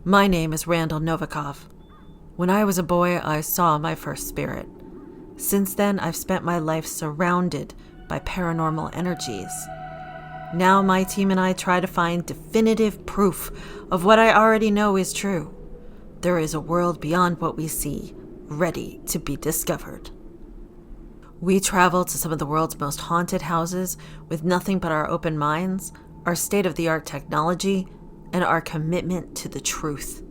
My name is Randall Novikov. When I was a boy, I saw my first spirit. Since then, I've spent my life surrounded by paranormal energies. Now my team and I try to find definitive proof of what I already know is true. There is a world beyond what we see, ready to be discovered. We travel to some of the world's most haunted houses with nothing but our open minds, our state-of-the-art technology, and our commitment to the truth.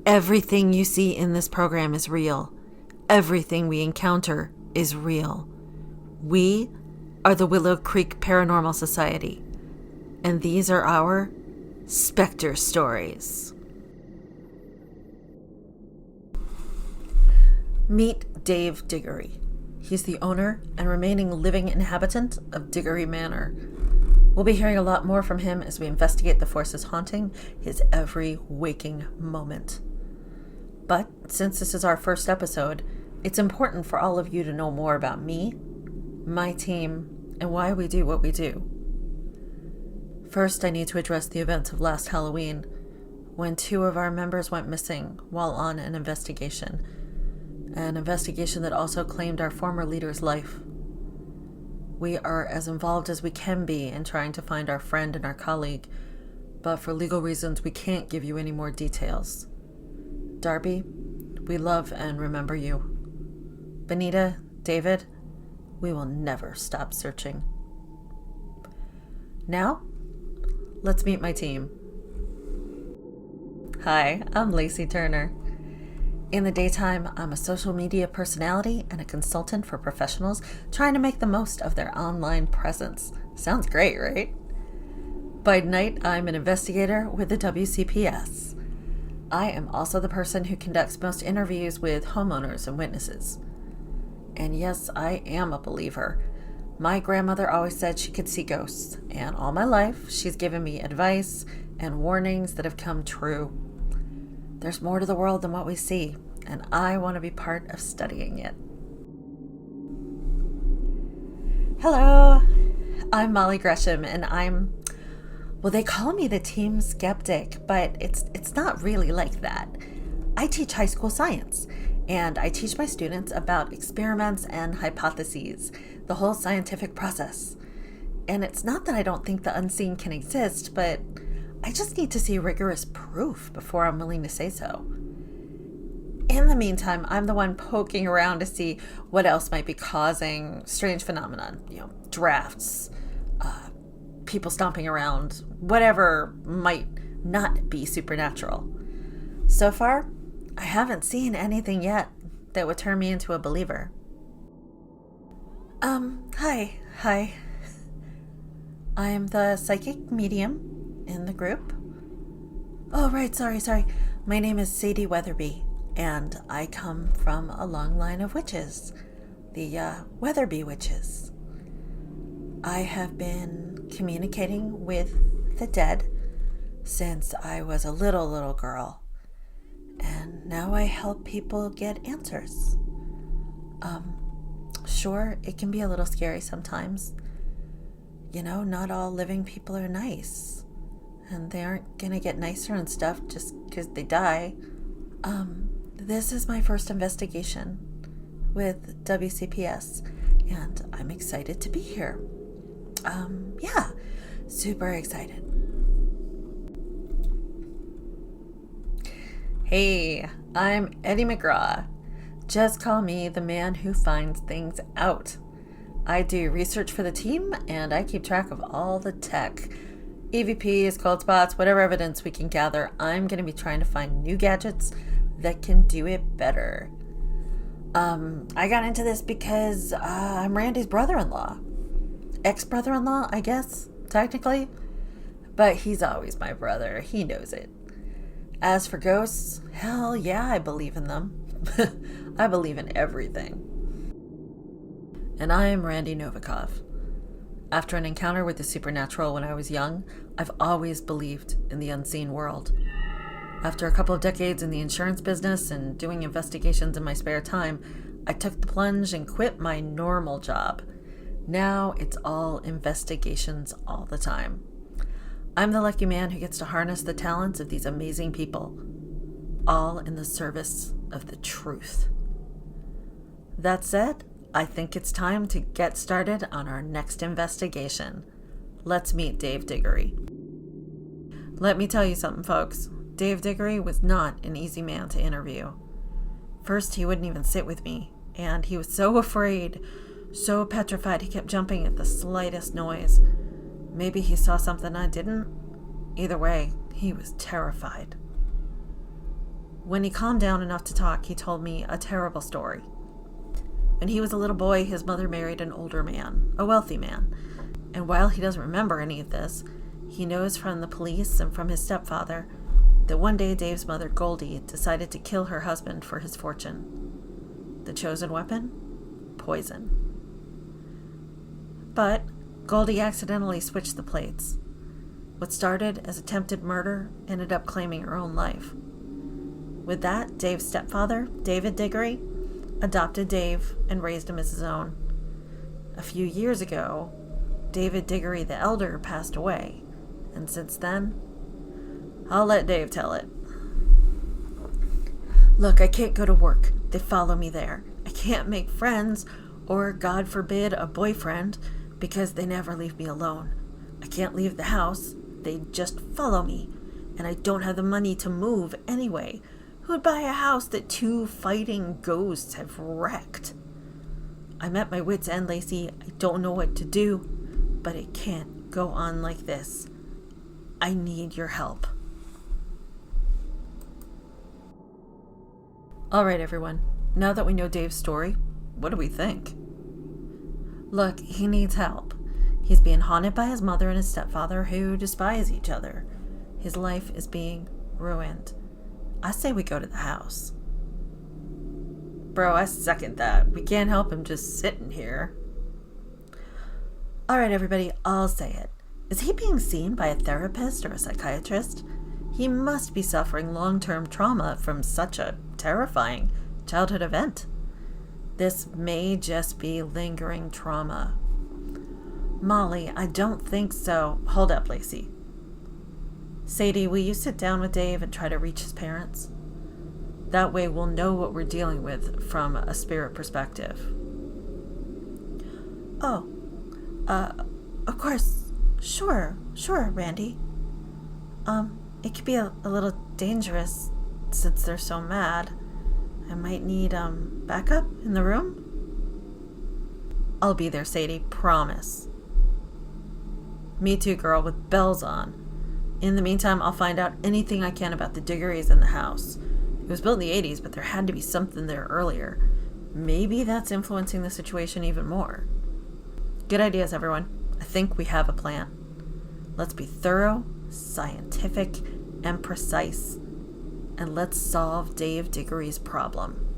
Everything you see in this program is real. Everything we encounter is real. We are the Willow Creek Paranormal Society, and these are our Specter stories. Meet Dave Diggery. He's the owner and remaining living inhabitant of Diggery Manor. We'll be hearing a lot more from him as we investigate the forces haunting his every waking moment. But since this is our first episode, it's important for all of you to know more about me, my team, and why we do what we do. First, I need to address the events of last Halloween, when 2 of our members went missing while on an investigation that also claimed our former leader's life. We are as involved as we can be in trying to find our friend and our colleague, but for legal reasons we can't give you any more details. Darby, we love and remember you. Benita, David, we will never stop searching. Now, let's meet my team. Hi, I'm Lacey Turner. In the daytime, I'm a social media personality and a consultant for professionals trying to make the most of their online presence. Sounds great, right? By night, I'm an investigator with the WCPS. I am also the person who conducts most interviews with homeowners and witnesses. And yes, I am a believer. My grandmother always said she could see ghosts, and all my life, she's given me advice and warnings that have come true. There's more to the world than what we see, and I want to be part of studying it. Hello, I'm Molly Gresham, and they call me the team skeptic, but it's not really like that. I teach high school science, and I teach my students about experiments and hypotheses, the whole scientific process. And it's not that I don't think the unseen can exist, but I just need to see rigorous proof before I'm willing to say so. In the meantime, I'm the one poking around to see what else might be causing strange phenomenon, drafts, people stomping around, whatever might not be supernatural. So far, I haven't seen anything yet that would turn me into a believer. Hi. I'm the psychic medium in the group. Oh, right, sorry. My name is Sadie Weatherby, and I come from a long line of witches, the Weatherby witches. I have been communicating with the dead since I was a little girl, and now I help people get answers. Sure, it can be a little scary sometimes. Not all living people are nice, and they aren't gonna get nicer and stuff just because they die. This is my first investigation with WCPS, and I'm excited to be here. Super excited. Hey, I'm Eddie McGraw. Just call me the man who finds things out. I do research for the team, and I keep track of all the tech. EVPs, cold spots, whatever evidence we can gather, I'm going to be trying to find new gadgets that can do it better. I got into this because I'm Randy's brother-in-law. Ex-brother-in-law, I guess, technically. But he's always my brother. He knows it. As for ghosts, hell yeah, I believe in them. I believe in everything. And I am Randy Novikov. After an encounter with the supernatural when I was young, I've always believed in the unseen world. After a couple of decades in the insurance business and doing investigations in my spare time, I took the plunge and quit my normal job. Now it's all investigations all the time. I'm the lucky man who gets to harness the talents of these amazing people, all in the service of the truth. That said, I think it's time to get started on our next investigation. Let's meet Dave Diggery. Let me tell you something, folks. Dave Diggery was not an easy man to interview. First, he wouldn't even sit with me, and he was so afraid, so petrified he kept jumping at the slightest noise. Maybe he saw something I didn't. Either way, he was terrified. When he calmed down enough to talk, he told me a terrible story. When he was a little boy, his mother married an older man, a wealthy man. And while he doesn't remember any of this, he knows from the police and from his stepfather that one day Dave's mother, Goldie, decided to kill her husband for his fortune. The chosen weapon? Poison. But Goldie accidentally switched the plates. What started as attempted murder ended up claiming her own life. With that, Dave's stepfather, David Diggery, adopted Dave and raised him as his own. A few years ago, David Diggery the Elder passed away, and since then, I'll let Dave tell it. Look, I can't go to work. They follow me there. I can't make friends, or, God forbid, a boyfriend, because they never leave me alone. I can't leave the house. They just follow me, and I don't have the money to move anyway. Who'd buy a house that 2 fighting ghosts have wrecked? I'm at my wit's end, Lacey. I don't know what to do, but it can't go on like this. I need your help. All right, everyone. Now that we know Dave's story, what do we think? Look, he needs help. He's being haunted by his mother and his stepfather who despise each other. His life is being ruined. I say we go to the house. Bro, I second that. We can't help him just sitting here. All right, everybody, I'll say it. Is he being seen by a therapist or a psychiatrist? He must be suffering long-term trauma from such a terrifying childhood event. This may just be lingering trauma. Molly, I don't think so. Hold up, Lacey. Sadie, will you sit down with Dave and try to reach his parents? That way we'll know what we're dealing with from a spirit perspective. Oh, of course. Sure, Randy. It could be a little dangerous since they're so mad. I might need, backup in the room? I'll be there, Sadie, promise. Me too, girl, with bells on. In the meantime, I'll find out anything I can about the Diggerys in the house. It was built in the 80s, but there had to be something there earlier. Maybe that's influencing the situation even more. Good ideas, everyone. I think we have a plan. Let's be thorough, scientific, and precise. And let's solve Dave Diggery's problem.